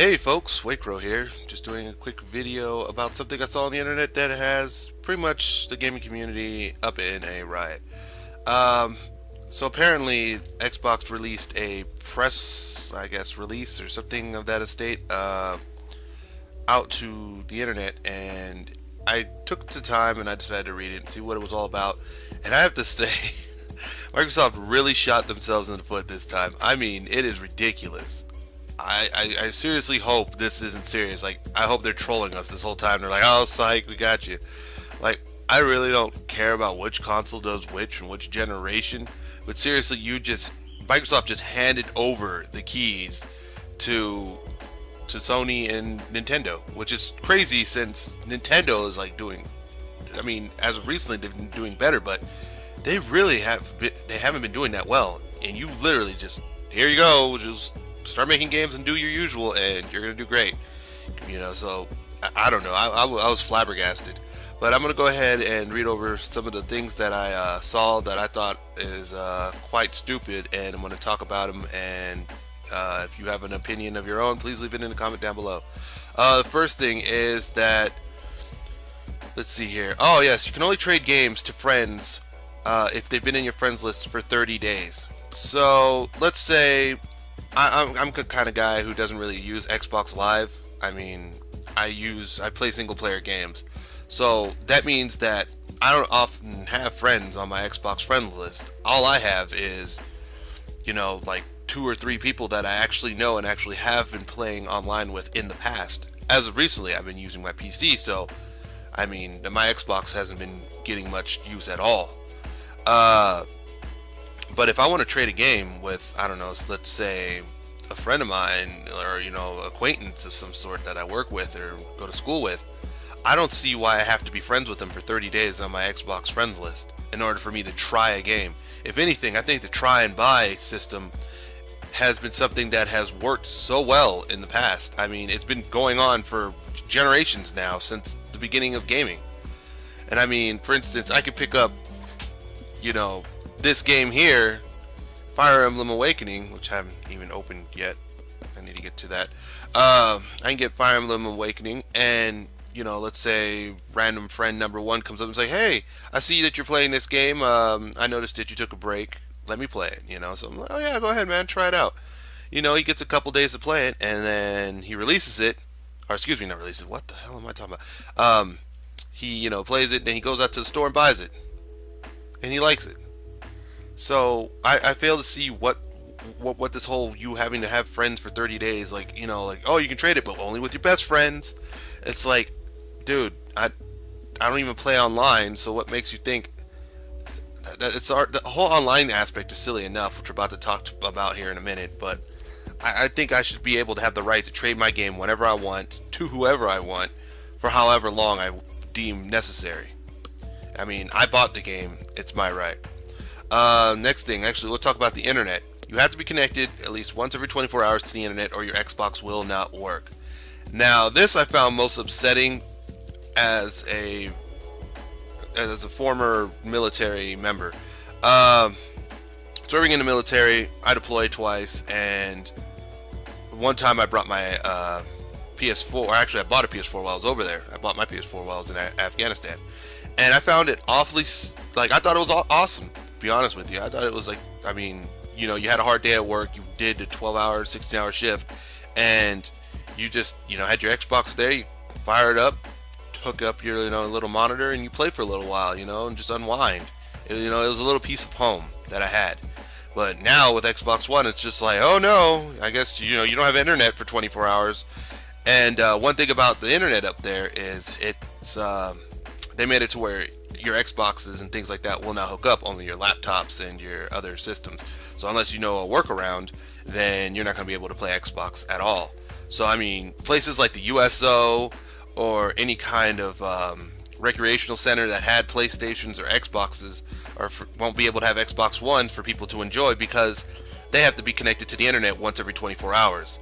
Hey folks, Weacro here, just doing a quick video about something I saw on the internet that has pretty much the gaming community up in a riot. Um, so apparently Xbox released a press, I guess, release or something of that estate out to the internet, and I took the time and I decided to read it and see what it was all about. And I have to say, Microsoft really shot themselves in the foot this time. I mean, it is ridiculous. I seriously hope this isn't serious. Like, I hope they're trolling us this whole time. They're like, oh, psych, we got you. Like, I really don't care about which console does which and which generation. But seriously, Microsoft just handed over the keys to Sony and Nintendo, which is crazy since Nintendo is like doing, I mean, as of recently they've been doing better, but they haven't been doing that well. And you literally just, here you go, just start making games and do your usual, and you're gonna do great. So I don't know. I was flabbergasted, but I'm gonna go ahead and read over some of the things that I saw that I thought is quite stupid, and I'm gonna talk about them. And if you have an opinion of your own, please leave it in the comment down below. The first thing is that, let's see here. Oh yes, you can only trade games to friends if they've been in your friends list for 30 days. So let's say I'm the kind of guy who doesn't really use Xbox Live. I mean, I play single player games. So that means that I don't often have friends on my Xbox friend list. All I have is, like 2 or 3 people that I actually know and actually have been playing online with in the past. As of recently, I've been using my PC, so I mean, my Xbox hasn't been getting much use at all. But if I want to trade a game with, I don't know, let's say a friend of mine or, acquaintance of some sort that I work with or go to school with, I don't see why I have to be friends with them for 30 days on my Xbox friends list in order for me to try a game. If anything, I think the try and buy system has been something that has worked so well in the past. I mean, it's been going on for generations now, since the beginning of gaming. And I mean, for instance, I could pick up, this game here, Fire Emblem Awakening, which I haven't even opened yet. I need to get to that. I can get Fire Emblem Awakening, and let's say random friend number 1 comes up and say, "Hey, I see that you're playing this game. I noticed that you took a break. Let me play it." So I'm like, "Oh yeah, go ahead, man. Try it out." He gets a couple days to play it, and then he releases it, or excuse me, not releases it. What the hell am I talking about? He plays it, then he goes out to the store and buys it, and he likes it. So I fail to see what this whole you having to have friends for 30 days, like, oh, you can trade it, but only with your best friends. It's like, dude, I don't even play online, so what makes you think that the whole online aspect is silly enough, which we're about to talk about here in a minute. But I think I should be able to have the right to trade my game whenever I want to whoever I want for however long I deem necessary. I mean, I bought the game, it's my right. Next thing, actually, we'll talk about the internet. You have to be connected at least once every 24 hours to the internet, or your Xbox will not work. Now, this I found most upsetting as a former military member. Serving in the military, I deployed twice, and one time I brought my PS4. Or actually, I bought a PS4 while I was over there. I bought my PS4 while I was in Afghanistan, and I found it awfully, like, I thought it was awesome. Be honest with you, I thought it was like, I mean, you had a hard day at work, you did a 12-hour, 16-hour shift, and you just, had your Xbox there, you fire it up, hook up your, little monitor, and you play for a little while, and just unwind. It was a little piece of home that I had. But now with Xbox One, it's just like, oh no, I guess, you don't have internet for 24 hours. And one thing about the internet up there is they made it to where your Xboxes and things like that will not hook up, only your laptops and your other systems. So unless you know a workaround, then you're not going to be able to play Xbox at all. So I mean, places like the USO or any kind of recreational center that had PlayStations or Xboxes won't be able to have Xbox One for people to enjoy, because they have to be connected to the internet once every 24 hours.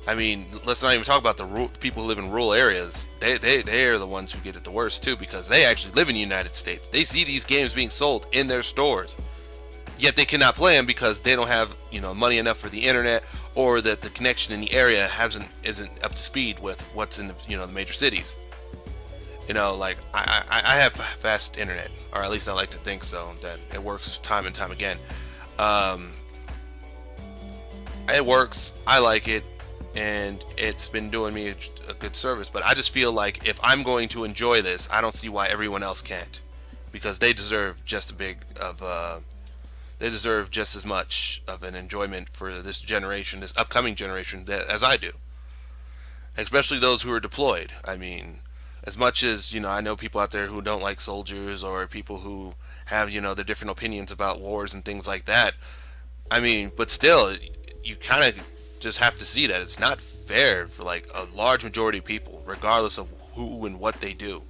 I mean, let's not even talk about the people who live in rural areas. They are the ones who get it the worst too, because they actually live in the United States. They see these games being sold in their stores, yet they cannot play them because they don't have money enough for the internet, or that the connection in the area isn't up to speed with what's in the major cities. Like I have fast internet, or at least I like to think so, that it works time and time again. Um, it works. I like it, and it's been doing me a good service. But I just feel like if I'm going to enjoy this, I don't see why everyone else can't, because they deserve just they deserve just as much of an enjoyment for this generation, this upcoming generation, as I do. Especially those who are deployed. I mean, as much as I know people out there who don't like soldiers, or people who have their different opinions about wars and things like that. I mean, but still, you kind of just have to see that it's not fair for like a large majority of people, regardless of who and what they do.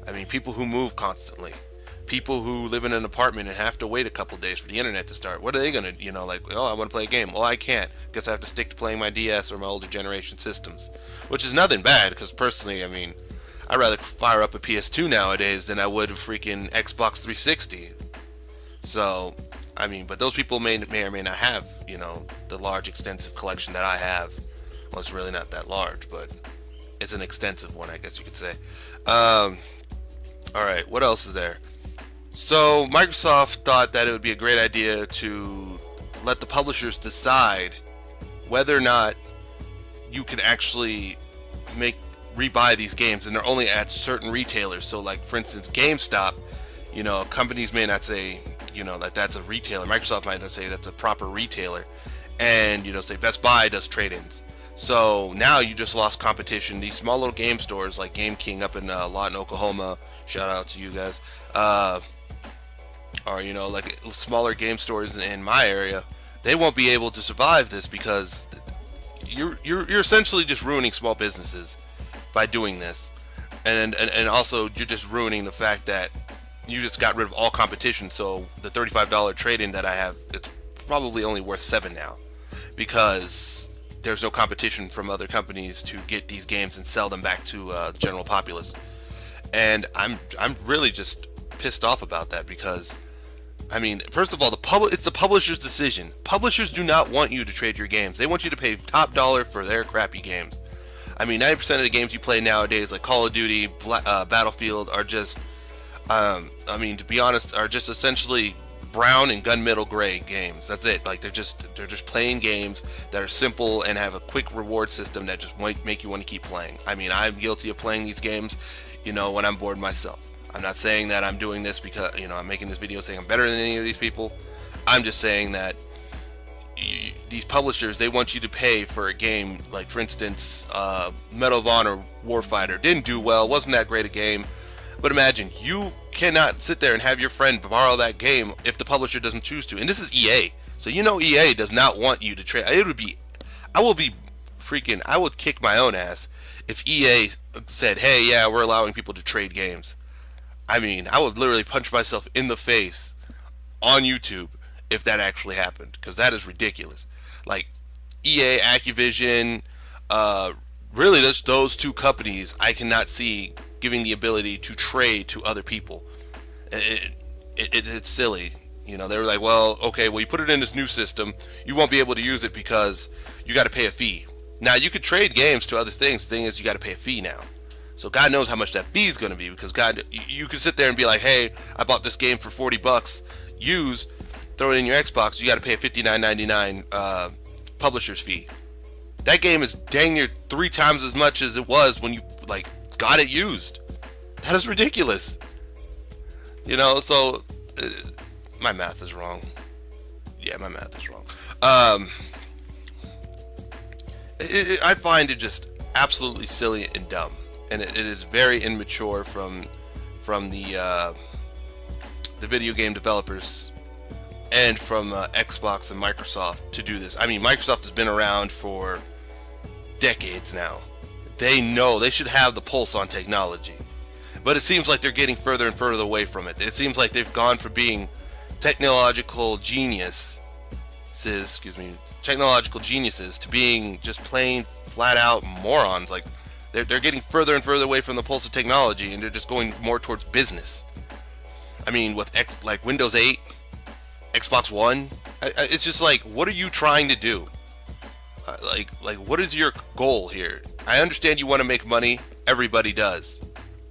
I mean, people who move constantly, people who live in an apartment and have to wait a couple days for the internet to start. What are they gonna, like, oh, I want to play a game. Well, I can't. Guess I have to stick to playing my DS or my older generation systems, which is nothing bad, because personally, I mean, I'd rather fire up a PS2 nowadays than I would a freaking Xbox 360. So, I mean, but those people may or may not have, the large, extensive collection that I have. Well, it's really not that large, but it's an extensive one, I guess you could say. All right, what else is there? So, Microsoft thought that it would be a great idea to let the publishers decide whether or not you can actually rebuy these games, and they're only at certain retailers. So, like, for instance, GameStop, companies may not say, that that's a retailer. Microsoft might not say that's a proper retailer. And, say Best Buy does trade-ins. So now you just lost competition. These small little game stores like Game King up in Lawton, Oklahoma, shout out to you guys, or like smaller game stores in my area, they won't be able to survive this, because you're essentially just ruining small businesses by doing this, and also you're just ruining the fact that you just got rid of all competition. So the $35 trade-in that I have, it's probably only worth $7 now, because there's no competition from other companies to get these games and sell them back to the general populace. And I'm really just pissed off about that, because I mean, first of all, it's the publisher's decision. Publishers do not want you to trade your games. They want you to pay top dollar for their crappy games. I mean, 90% of the games you play nowadays, like Call of Duty, Battlefield, are just, I mean, to be honest, are just essentially brown and gunmetal gray games. That's it. Like, they're just playing games that are simple and have a quick reward system that just might make you want to keep playing. I mean, I'm guilty of playing these games, when I'm bored myself. I'm not saying that I'm doing this because, I'm making this video saying I'm better than any of these people. I'm just saying that these publishers, they want you to pay for a game, like, for instance, Medal of Honor Warfighter didn't do well, wasn't that great a game. But imagine, you cannot sit there and have your friend borrow that game if the publisher doesn't choose to. And this is EA. So EA does not want you to trade. I would kick my own ass if EA said, hey, yeah, we're allowing people to trade games. I mean, I would literally punch myself in the face on YouTube if that actually happened, because that is ridiculous. Like, EA, Activision, really just those two companies I cannot see giving the ability to trade to other people. It's silly. They were like, well, okay, well, you put it in this new system, you won't be able to use it because you got to pay a fee. Now, you could trade games to other things. The thing is, you got to pay a fee now. So God knows how much that fee is going to be, because you could sit there and be like, hey, I bought this game for $40, used, throw it in your Xbox, you got to pay a $59.99 publisher's fee. That game is dang near 3 times as much as it was when you got it used. That is ridiculous. So my math is wrong. Yeah, my math is wrong. I find it just absolutely silly and dumb, and it is very immature from the video game developers and from Xbox and Microsoft to do this. I mean, Microsoft has been around for decades now. They know they should have the pulse on technology, but it seems like they're getting further and further away from it. It seems like they've gone from being technological geniuses to being just plain flat out morons. Like, they're getting further and further away from the pulse of technology, and they're just going more towards business. I mean, with Windows 8, Xbox One, it's just like, what are you trying to do? Like, what is your goal here? I understand you want to make money. Everybody does,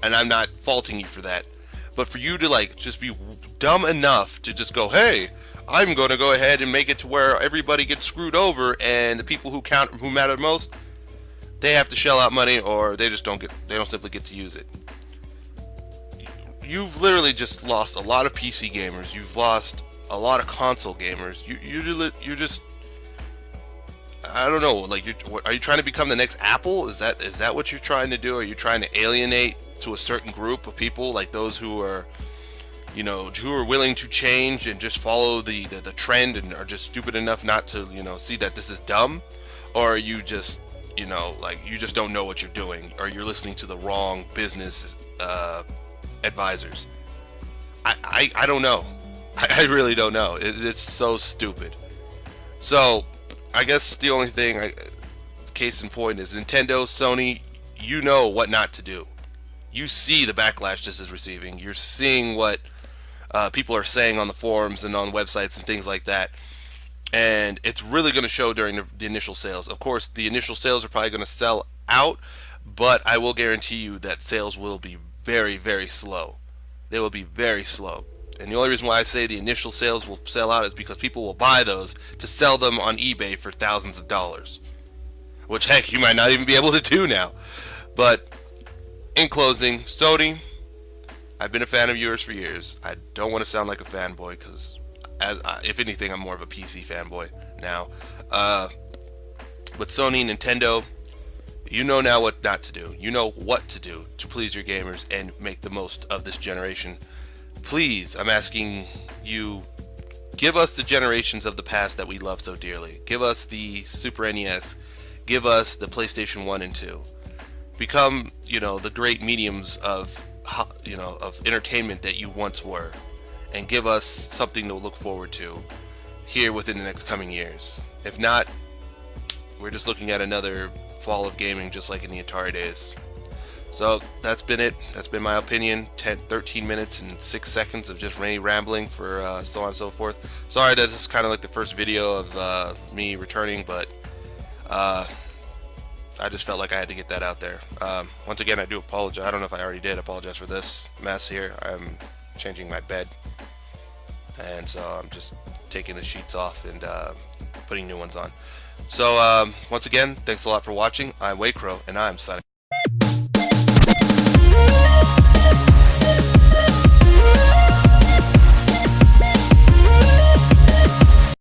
and I'm not faulting you for that. But for you to like just be dumb enough to just go, hey, I'm going to go ahead and make it to where everybody gets screwed over, and the people who matter most, they have to shell out money, or they don't simply get to use it. You've literally just lost a lot of PC gamers. You've lost a lot of console gamers. You're just, I don't know. Like, are you trying to become the next Apple? Is that what you're trying to do? Are you trying to alienate to a certain group of people, like those who are, who are willing to change and just follow the trend and are just stupid enough not to, see that this is dumb? Or are you just, like, you just don't know what you're doing, or you're listening to the wrong business advisors? I don't know. I really don't know. It's so stupid. So I guess the only thing, case in point, is Nintendo, Sony. You know what not to do. You see the backlash this is receiving. You're seeing what people are saying on the forums and on websites and things like that. And it's really going to show during the initial sales. Of course, the initial sales are probably going to sell out, but I will guarantee you that sales will be very, very slow. They will be very slow. And the only reason why I say the initial sales will sell out is because people will buy those to sell them on eBay for thousands of dollars. Which, heck, you might not even be able to do now. But in closing, Sony, I've been a fan of yours for years. I don't want to sound like a fanboy because, if anything, I'm more of a PC fanboy now. But Sony, Nintendo, you know now what not to do. You know what to do to please your gamers and make the most of this generation. Please, I'm asking you, give us the generations of the past that we love so dearly. Give us the Super NES. Give us the PlayStation 1 and 2. Become, the great mediums of, of entertainment that you once were. And give us something to look forward to here within the next coming years. If not, we're just looking at another fall of gaming just like in the Atari days. So that's been it. That's been my opinion. 13 minutes and 6 seconds of just rainy rambling for so on and so forth. Sorry that this is kind of like the first video of me returning, but I just felt like I had to get that out there. Once again, I do apologize. I don't know if I already did apologize for this mess here. I'm changing my bed, and so I'm just taking the sheets off and putting new ones on. So once again, thanks a lot for watching. I'm Weacro, and I'm signing.